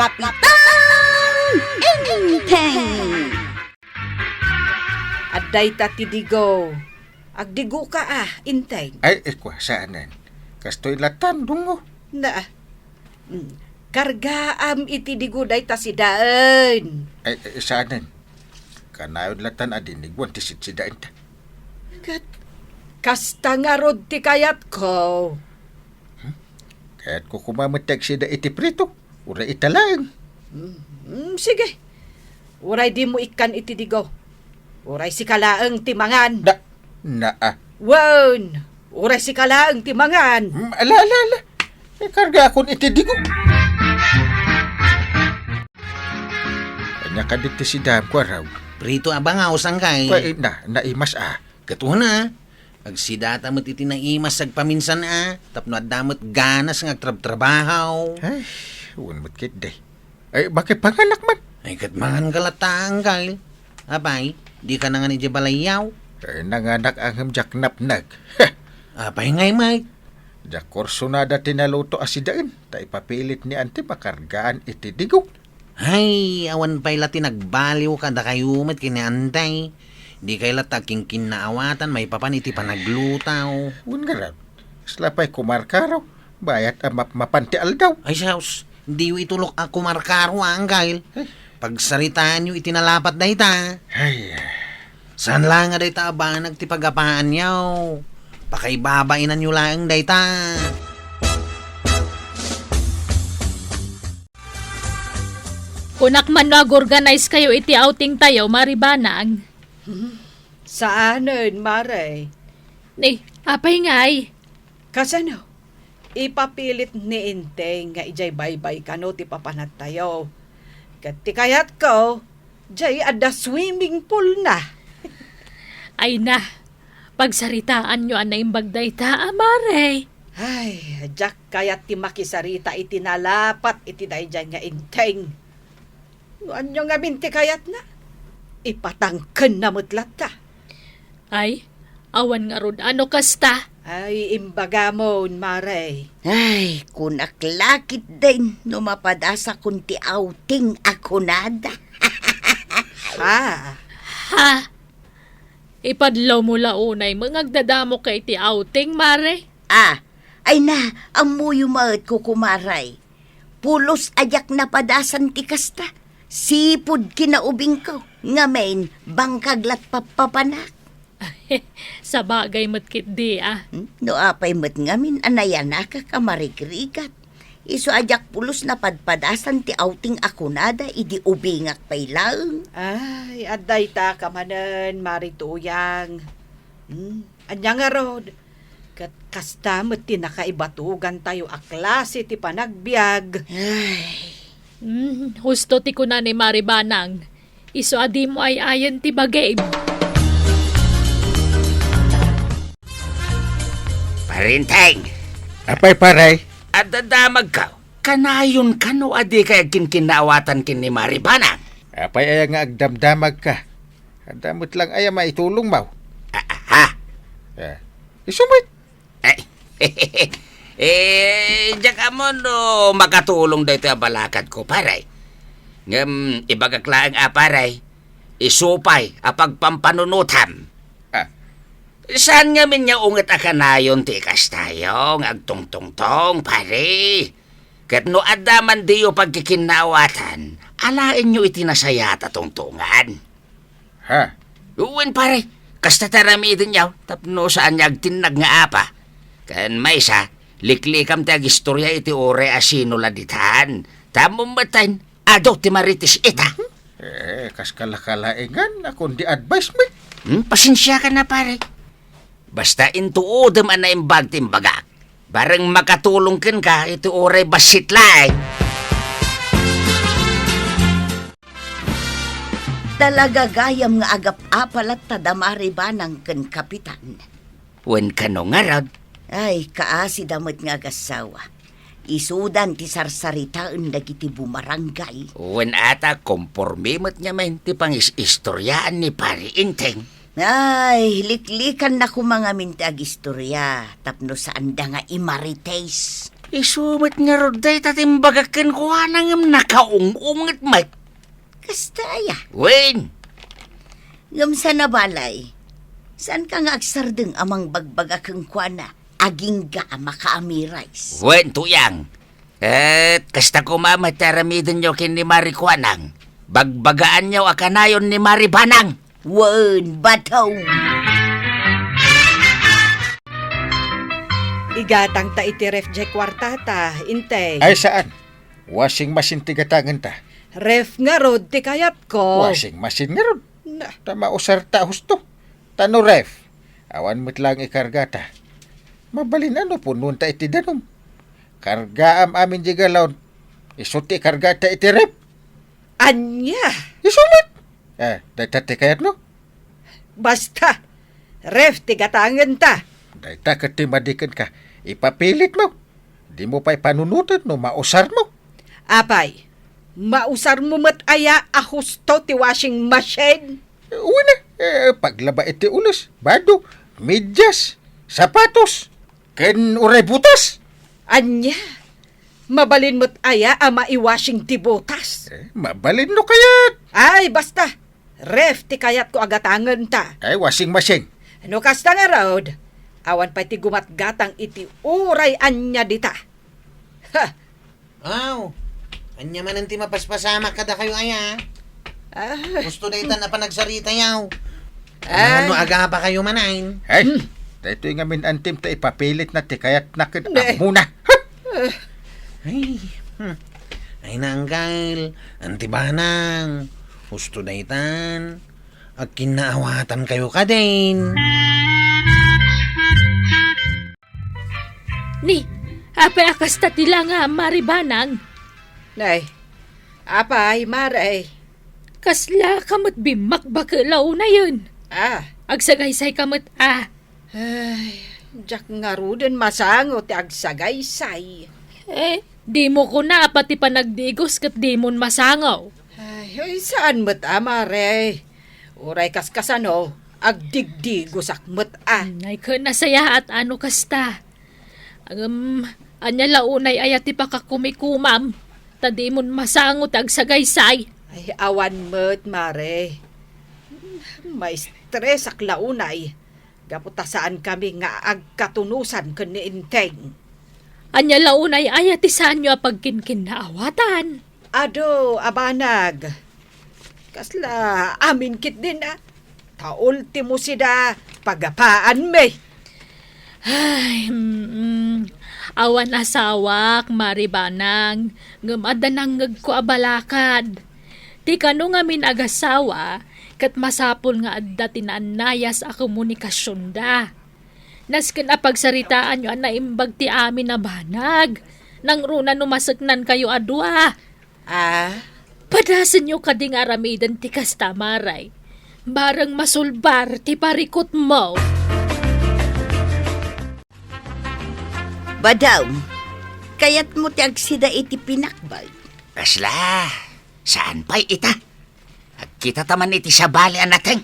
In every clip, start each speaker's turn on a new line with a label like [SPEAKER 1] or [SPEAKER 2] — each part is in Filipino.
[SPEAKER 1] Kapitan Inteng.
[SPEAKER 2] Aday tatidigo. Agdigo ka Inteng.
[SPEAKER 3] Ay, saanan? Kastoy latan, dungo.
[SPEAKER 2] Na. Kargaam itidigo day tasidaan.
[SPEAKER 3] Ay, saanan? Kanayod latan adinigwan tisit si dain ta.
[SPEAKER 2] Kasta nga rod ti kayat ko.
[SPEAKER 3] Kaya't ko kumamatag si da iti prito. Ura italang.
[SPEAKER 2] Sige. Uray di mo ikan itidigo. Uray si kalaang timangan. Wan! Uray si kalaang timangan.
[SPEAKER 3] Ala. Karga akong itidigo. Kanya ka dito si dam ko raw.
[SPEAKER 4] Prito abangaw sangkay.
[SPEAKER 3] Naimas
[SPEAKER 4] Katuho na. Agsidata mo't iti naimas paminsan tapno at damot ganas ng agtrabahaw.
[SPEAKER 3] Ay, huwag mo't kit day. Ay, bakit panganak man?
[SPEAKER 4] Ay, katmangan kalatang kay. Abay, di ka na nga ni Jabalayaw.
[SPEAKER 3] Ay, nanganak ang hamjak napnag.
[SPEAKER 4] Abay ngay, Mike.
[SPEAKER 3] Da korso na da tinaluto asidaan. Ta ipapilit ni ante makargaan itidigo.
[SPEAKER 4] Ay, awan pa'y lati nagbaliw ka da kayumit kiniantay. Di kay lataking kinaawatan, may papan iti panaglutaw.
[SPEAKER 3] Un nga raw. Slapay kumarkaraw. Bayat mapantial daw.
[SPEAKER 4] Ay, saus, di itulok ako markaro ang gail. Pagsaritaan nyo itinalapat dahi ta.
[SPEAKER 3] Ay,
[SPEAKER 4] Saan lang nga dahi ta ba nagtipagapaan yaw? Pakaibabainan nyo lang dahi ta.
[SPEAKER 5] Kunak man nag-organize kayo iti outing tayo, maribanang.
[SPEAKER 2] Saanan, Mare?
[SPEAKER 5] Ni, apay ngay.
[SPEAKER 2] Kasano? Ipapilit ni Inteng nga ijay baybay kano ti papanat tayo. Kat ti kayat ko, jay ada swimming pool na.
[SPEAKER 5] Ay na, pagsaritaan nyo anay bagday ta, amare.
[SPEAKER 2] Ay, jak kayat ti makisarita iti nalapat iti dayjay nga Inteng. Anyo nga binti kayat na? Ipatangken na mutlat ta.
[SPEAKER 5] Ay, awan nga rod, ano kasta?
[SPEAKER 2] Ay, imbaga mo, Mare.
[SPEAKER 1] Ay, kunaklakit din no mapadasa kunti outing ako nada.
[SPEAKER 2] Ha?
[SPEAKER 5] Ha? Ipadlaw mo launay, mangagdadamo kay ti outing, mare?
[SPEAKER 1] Ay na, ang muyo maat ko kumaray. Pulos ajak na padasan ti kasta. Sipod kinaubing ko. Ngamen, bangkaglat papapanak.
[SPEAKER 5] Sa bagay matkit di
[SPEAKER 1] No apay mat ngamin, anayan na ka kamarigrigat. Iso ajak pulos na padpadasan ti outing ako nada, idi ubingak pay lang.
[SPEAKER 2] Ay, aday ta kamanan, marituyang. Anya nga rod. Kat kasta mo't tinakaibatugan tayo aklase ti panagbiag.
[SPEAKER 1] Ay,
[SPEAKER 5] Husto ti kuna ni maribanang. Iso adi mo ay ayan ti bagay.
[SPEAKER 6] Parinteng,
[SPEAKER 3] apay paray.
[SPEAKER 6] at dadamag ka. Kanayon ka no adi kaya kinkinawatan kin ni Maribanang.
[SPEAKER 3] Apay ay nga agdamdamag ka. Adamot lang ay maitulong maw.
[SPEAKER 6] Ha?
[SPEAKER 3] Isumit.
[SPEAKER 6] Diyan ka mo no makatulong dito ang balakad ko, paray. Ngam, ibagaklaan paray. Isupay, apagpampanunutan. Saan nga min niya ungat akanayon tikas tayo, agtong-tong-tong, pare. Kat no adaman diyo pagkikinawatan, alain nyo itinasayata tungtungan.
[SPEAKER 3] Ha?
[SPEAKER 6] Uwin pare, kasta tarami din yaw, tapno saan niya agtinag nga apa. Kan may sa, liklikam ti agistorya iti ore asino laditan. Tamong batan, ado ti maritis ita.
[SPEAKER 3] Kas kalakalaingan, akong di advice me.
[SPEAKER 6] Pasensya ka na pare. Basta intuodem na imbag timbagak. Barang makatulong kin ka, ito oray basit lai.
[SPEAKER 1] talaga gayam nga agap apalat tadamari banang ken kapitan.
[SPEAKER 6] Wen kano nga rod.
[SPEAKER 1] Ay, kaasi damot nga gasawa. Isudan ti sarsaritaan dagiti bumarangay.
[SPEAKER 6] Wen ata kompormimot niya men ti pangis-istoryaan ni Pari Inteng.
[SPEAKER 1] Ay, liklikan na ko mga mintag istorya. Tapno saan da nga imarites.
[SPEAKER 6] Isumit nga roday tatimbagakin ko anang nakaung-ungat may.
[SPEAKER 1] Kasta aya.
[SPEAKER 6] Wen,
[SPEAKER 1] Ngam sa nabalay. Saan ka nga agsardeng amang bagbaga kang kuana? Aging ga makaamirais.
[SPEAKER 6] wen tuyang. At kasta ko mamataramidan nyo kin ni Mari Kuanang. Bagbagaan nyo akanayon ni Mari Banang.
[SPEAKER 1] Wen, bataw.
[SPEAKER 2] Igatang ta iti ref jay kwartata, intay.
[SPEAKER 3] Ay saan? Washing machine tigatangan ta.
[SPEAKER 2] Ref nga rod, ti kayat ko.
[SPEAKER 3] Washing machine nga ron.
[SPEAKER 2] Na,
[SPEAKER 3] Tama usar ta husto. Tano ref. Awan mo't lang ikarga ta. Mabalin ano po nun ta iti danom. Kargaam amin jigalaw. Isuti karga ta iti ref.
[SPEAKER 2] anya.
[SPEAKER 3] Isumit. Dayta kayat no?
[SPEAKER 2] Basta, ref ti gatangan ta.
[SPEAKER 3] Dayta katimadikan ka. Ipapilit mo. Di mo pa'y panunutan no mausar mo.
[SPEAKER 2] Apay, mausar mo mat aya ahusto ti washing machine.
[SPEAKER 3] Una, paglaba iti ulos. Bado, medyas, sapatos, ken uray butas.
[SPEAKER 2] Anya, mabalin mo't aya ama i-washing ti botas.
[SPEAKER 3] Mabalin no kayat.
[SPEAKER 2] Ay, basta, ref ti kayat ko agatangan ta.
[SPEAKER 3] Ay, washing machine.
[SPEAKER 2] Ano kasta nga raod, awan pa ti gumatgatang iti uray anya dita. Ha,
[SPEAKER 4] Aw, anya man ti mapaspasama kada kayo aya. Gusto na itan na panagsarita yaw.
[SPEAKER 2] Ay.
[SPEAKER 4] Ano aga pa kayo manain?
[SPEAKER 3] Ay, dito yung amin antim ta ipapilit na ti kayat nakit
[SPEAKER 2] Ne.
[SPEAKER 3] muna.
[SPEAKER 4] Ay, ay nanggal, antibanang. Gusto na itan. At kinaawatan kayo ka din.
[SPEAKER 5] Ni, apay akasta tila nga Mari Banang.
[SPEAKER 2] nay, apay, maray.
[SPEAKER 5] Kasla kamot bimak bakalaw na yun. Agsagaysay kamot
[SPEAKER 2] Ay, jak nga ruden masango ti agsagaysay.
[SPEAKER 5] Di mo ko na pati panagdigos kat di mo masangaw.
[SPEAKER 2] Ay, saan mat amare? Uray kaskasano, agdigdigo sakmat
[SPEAKER 5] Ay ka nasaya at ano kasta. Anya launay ayat ti pakakumikumam. Tadi mo masangot agsagaysay.
[SPEAKER 2] Ay, awan mat, mare. May stress ak launay. Gaputa saan kami nga agkatunusan kun ni Inteng.
[SPEAKER 5] Anya launay ayat ti saan nyo pagkinkin na awatan.
[SPEAKER 2] Ado, abanag. Kasla, amin kit din Kaultimo sida, pagapaan me.
[SPEAKER 5] Ay, awan asawak, Mari Banang. Ngamadanangag ko abalakad. Ti kano nga min agasawa, kat masapol nga adda tinanayas a komunikasyon da. Nasken a pagsaritaan nyo an naimbag ti amin na banag. Nang runa numasagnan kayo adwa. Padasan nyo kading aramidan ti kastamaray. Barang masulbar ti parikot mo.
[SPEAKER 1] Badaw, kayat mo ti agsida iti pinakbal.
[SPEAKER 6] Kasla, saan pa'y ita? At kita taman iti sa bali anateng.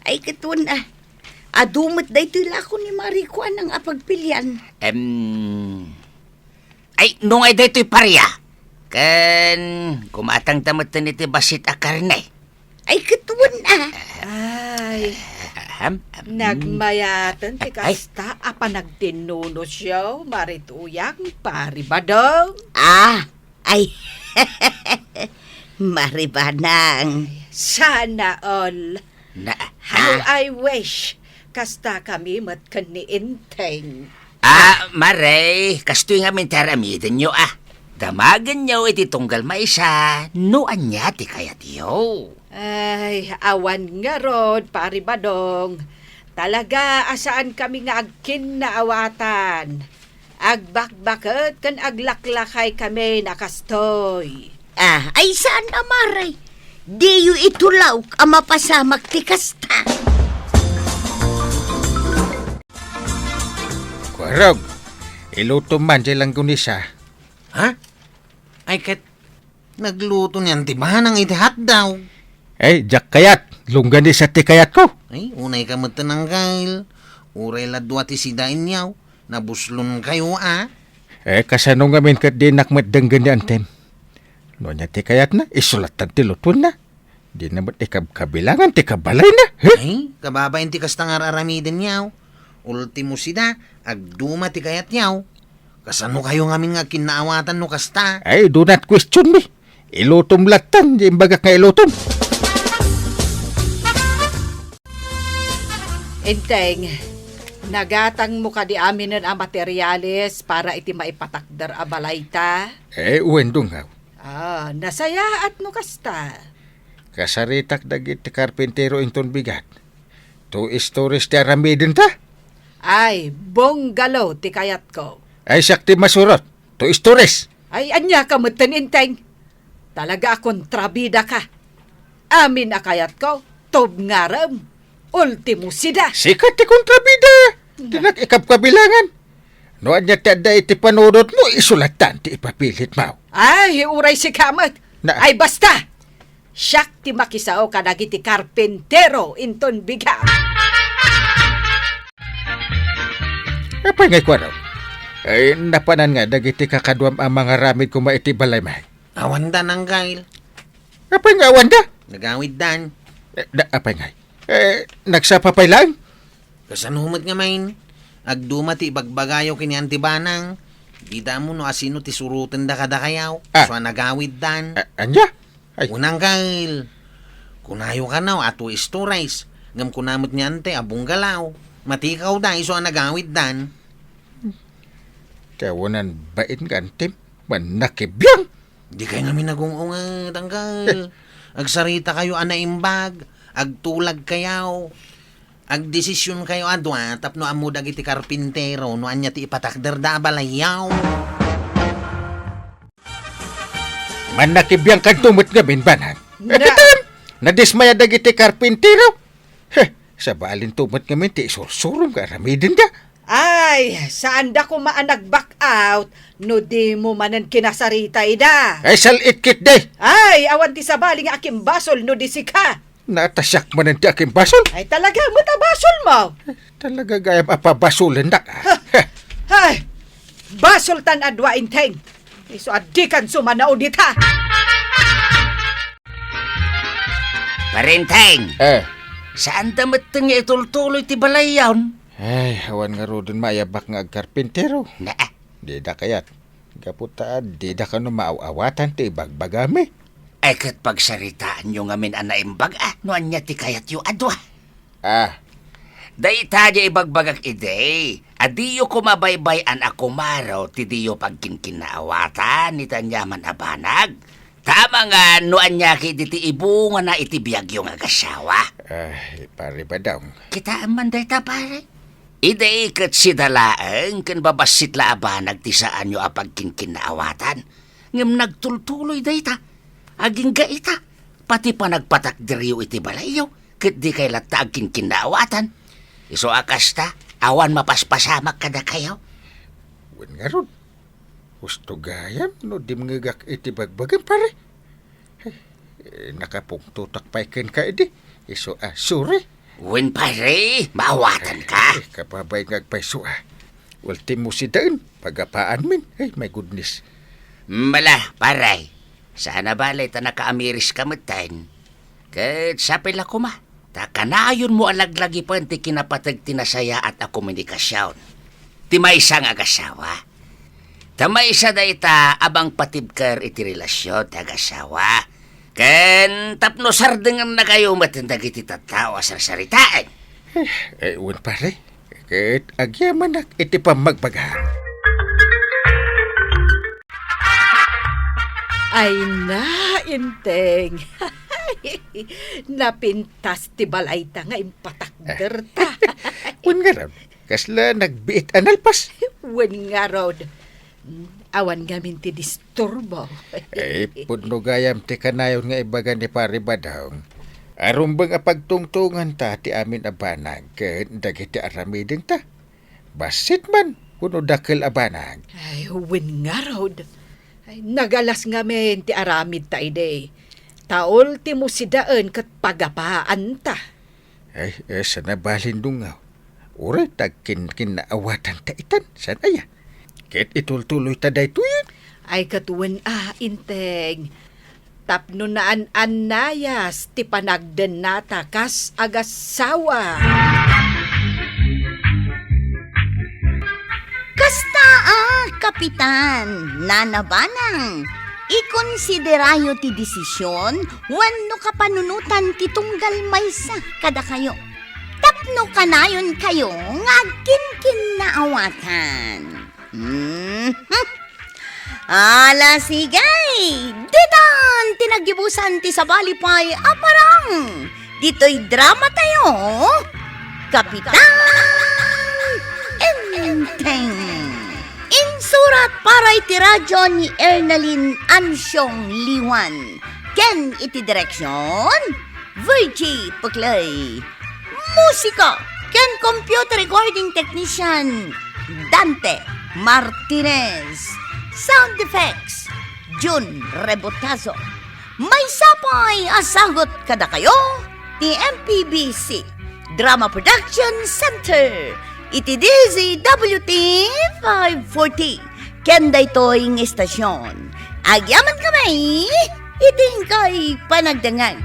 [SPEAKER 1] Ay katun Adumot da ito lako ni Marikuan ang apagpilian.
[SPEAKER 6] Ay, nung ay dito'y pariya. Kan, kumatang tamot na iti basit a karne.
[SPEAKER 1] Ay katun
[SPEAKER 2] Ay, nagmayatan ti kasta apa nagtinuno siya, marituyang paribadong.
[SPEAKER 1] Ay, Maribanang.
[SPEAKER 2] Sana all. How I wish kasta kami matkan ni Inteng.
[SPEAKER 6] Maray, kastoy nga mintaramidan nyo Damagan nyo iti tunggal maisa, nuan niya ti kayat yo.
[SPEAKER 2] Ay, awan nga rod, paribadong. Talaga, asaan kami nga agkin na awatan. Agbakbaket kan aglaklakay kami nakastoy.
[SPEAKER 1] Ay saan na maray? Di yu itulaw ang mapasamak ti kasta.
[SPEAKER 3] Kwarog, iluto man lang gunisa.
[SPEAKER 4] Ha? Ay kat, nagluto niyan ti banang itihat daw.
[SPEAKER 3] Ay, jak kayat. Lunggan di sa ti kayat ko.
[SPEAKER 4] Ay, unay ka matananggail. Uray ladwa ti sidain yaw. Nabuslon kayo
[SPEAKER 3] Kasano ngamin kat di nakmadang ganyan tem. No niya ti kayat na, isulatan ti lutun na. Di naman kabilangan ti kabalay na.
[SPEAKER 4] Ay, kababayin ti kasta nga aramidin yaw. Ultimo sida, agduma ti kayat yaw. Kasano kayo ngamin nga kinaawatan no kasta?
[SPEAKER 3] Ay, do not question me. Ilutom latan, di imbagak nga ilutom.
[SPEAKER 2] Inteng, nagatang mo ka di amin ang materyales para iti maipatakdar a balayta.
[SPEAKER 3] Uwendong nga.
[SPEAKER 2] Nasaya at no kasta.
[SPEAKER 3] Kasaritak dagiti karpintero inton bigat. To stories ti aramidin ta.
[SPEAKER 2] Ay, bonggalo ti kayat ko.
[SPEAKER 3] Ay, sakti masurot. To stories.
[SPEAKER 2] Ay, anya ka mutan, Inteng. Talaga kontrabida ka. Amin akayat ko, tob ngaram. Ultimo sida.
[SPEAKER 3] Sikat ti kontrabida. Tinak ikap kabilangan. No anya tada iti panurot mo, isulatan ti ipapilit mo.
[SPEAKER 2] Ay, uray si kamat.
[SPEAKER 3] Na-
[SPEAKER 2] Ay, basta. Siyak ti makisao ka nagiti karpentero inton biga.
[SPEAKER 3] Apay ngay kwa raw. Ay, napanan nga dagiti kakadwam ang mga ramid ko maiti balay may.
[SPEAKER 4] Awanda ng gail.
[SPEAKER 3] Apay nga wanda?
[SPEAKER 4] Nagawid dan.
[SPEAKER 3] Apay ngay. Nagsapapay lang?
[SPEAKER 4] Kasanumot nga main. Agduma ti bagbagayaw kini antibanang. Bida mo no asino ti surutan da kada kayaw. So nagawid dan.
[SPEAKER 3] Anya? Ay,
[SPEAKER 4] Unang gail. Kunayo ka na ato istorays. Ngam kunamot niya ante abong galaw. Matikaw da iso ang nagawid dan.
[SPEAKER 3] kawanan bait nga antim. Manakibiyang.
[SPEAKER 4] Di kayo nga minagungungad ang gail. Agsarita kayo anaimbag. Agtulag kayaw. Agdesisyon kayo adwa. Tapno amudag iti karpintero. No anya ti ipatakder da balayaw.
[SPEAKER 3] Manakibiyang kantumot nga binbanan.
[SPEAKER 2] Na-
[SPEAKER 3] Nadismaya dagiti karpintero. Sa balin tumot nga minti isursurum ka ramidin ka.
[SPEAKER 2] Ay, saan da ko maanag-back out, no di mo manan kinasarita ida.
[SPEAKER 3] Ay salit kit day.
[SPEAKER 2] Ay, awan ti sabali nga aking basol, no di sika.
[SPEAKER 3] Natasyak man ang aking basol.
[SPEAKER 2] Ay, talaga matabasol mo.
[SPEAKER 3] Talaga gayam apabasulan na ka.
[SPEAKER 2] Ay, basol tan adwa inteng. Iso adikan sumanao dita.
[SPEAKER 6] Parenteng, saan damat nga itultuloy ti balayawn?
[SPEAKER 3] Ay, awan nga rodon mayabak nga agkarpintero.
[SPEAKER 6] Na,
[SPEAKER 3] Di da kayat. Gaputaan, di da ka no maaawatan ti bagbagami.
[SPEAKER 6] ay kat pagsaritaan nyo nga min anaimbag no anya ti kayat yu adwa. Dayta di ibagbagak ide, adiyo kumabaybay-an ako maraw ti diyo pagkinkinaawatan ni tanyaman abanag. Tama nga no anya ki diti ibunga na itibiyag yung agasawa.
[SPEAKER 3] Ay, pare ba daw?
[SPEAKER 6] Kitaan man dayta pare. Ide kat si dalaeng kan babasit la abanag ti saan nyo apagkinkinaawatan. Ngam nagtultuloy dayta. Aging gaita. Pati pa nagpatakdiriyo iti balayo. Kat di kay lata agkinkinaawatan. Iso akasta, awan mapaspasamak kada kayo.
[SPEAKER 3] Wan nga ron. Gusto gayam, no di mangagak iti bagbagan pare. Nakapungtutak paikin ka edi. Iso sorry.
[SPEAKER 6] Wen pare, maawatan ka.
[SPEAKER 3] Kapabay ngagpaiso Ultimo si daan, pagapaan min. Ay, my goodness.
[SPEAKER 6] Mala, paray. Sana balay ta nakaamiris kamutan. Kat sapil ako ma. Takanayon mo alaglagi pa ti kinapatag tinasaya at a komunikasyon. Ti may isang agasawa. Tamay isa da ita abang patibkar iti relasyon ti agasawa. Ken tapno sardengan na kayo matindag iti tattao asar-saritaan.
[SPEAKER 3] Wan pare. Kat agyaman nak iti pamagbagaan.
[SPEAKER 2] Ay na, inteng. Napintas ti balayta nga impatakder ta.
[SPEAKER 3] Wan nga ron. Kasla nagbiit analpas.
[SPEAKER 2] Wen nga rod. Awan gamin ti disturbo.
[SPEAKER 3] Pudno gayam ti kanayon nga ibagan ni pare badawng. Arumbang apagtungtungan ta ti amin abanag. Kat dagiti aramidin ta. Basit man. Kuno dakil abanag.
[SPEAKER 2] Ay, wen nga rod. Ay, nagalas nga men ti aramid ta ide. Taol ti mo si daan kat pagapaan ta.
[SPEAKER 3] Ay, sana balin dungaw. Ura, tagkin kinaawatan ta itan. San aya? Ket itultuloy ta daytoy.
[SPEAKER 2] Ay katuwen Inteng. Tapno naan anayas ti panagden nata kas agasawa.
[SPEAKER 1] Kasta kapitan, nanabanang. Ikonsiderayo ti desisyon, wano kapanunutan ti tunggal maysa kada kayo. Tapno kanayon kayo, ngagkin naawatan. Ala sigay, ditan tinagibusan ti sabalipay aparang. Dito'y drama tayo, Kapitan Enteng. Insurat para iti radyo ni Ernalyn Ansyong Liwan. Ken iti direksyon, Virgie Puklay. Musika, ken computer recording technician, Dante Martinez. Sound effects, Jun Rebotazo. May sapay asagot kada kayo, ti MPBC Drama Production Center. Iti DZWT 540. Kenda ito'y istasyon. Agyaman kami, iting kay panagdangan.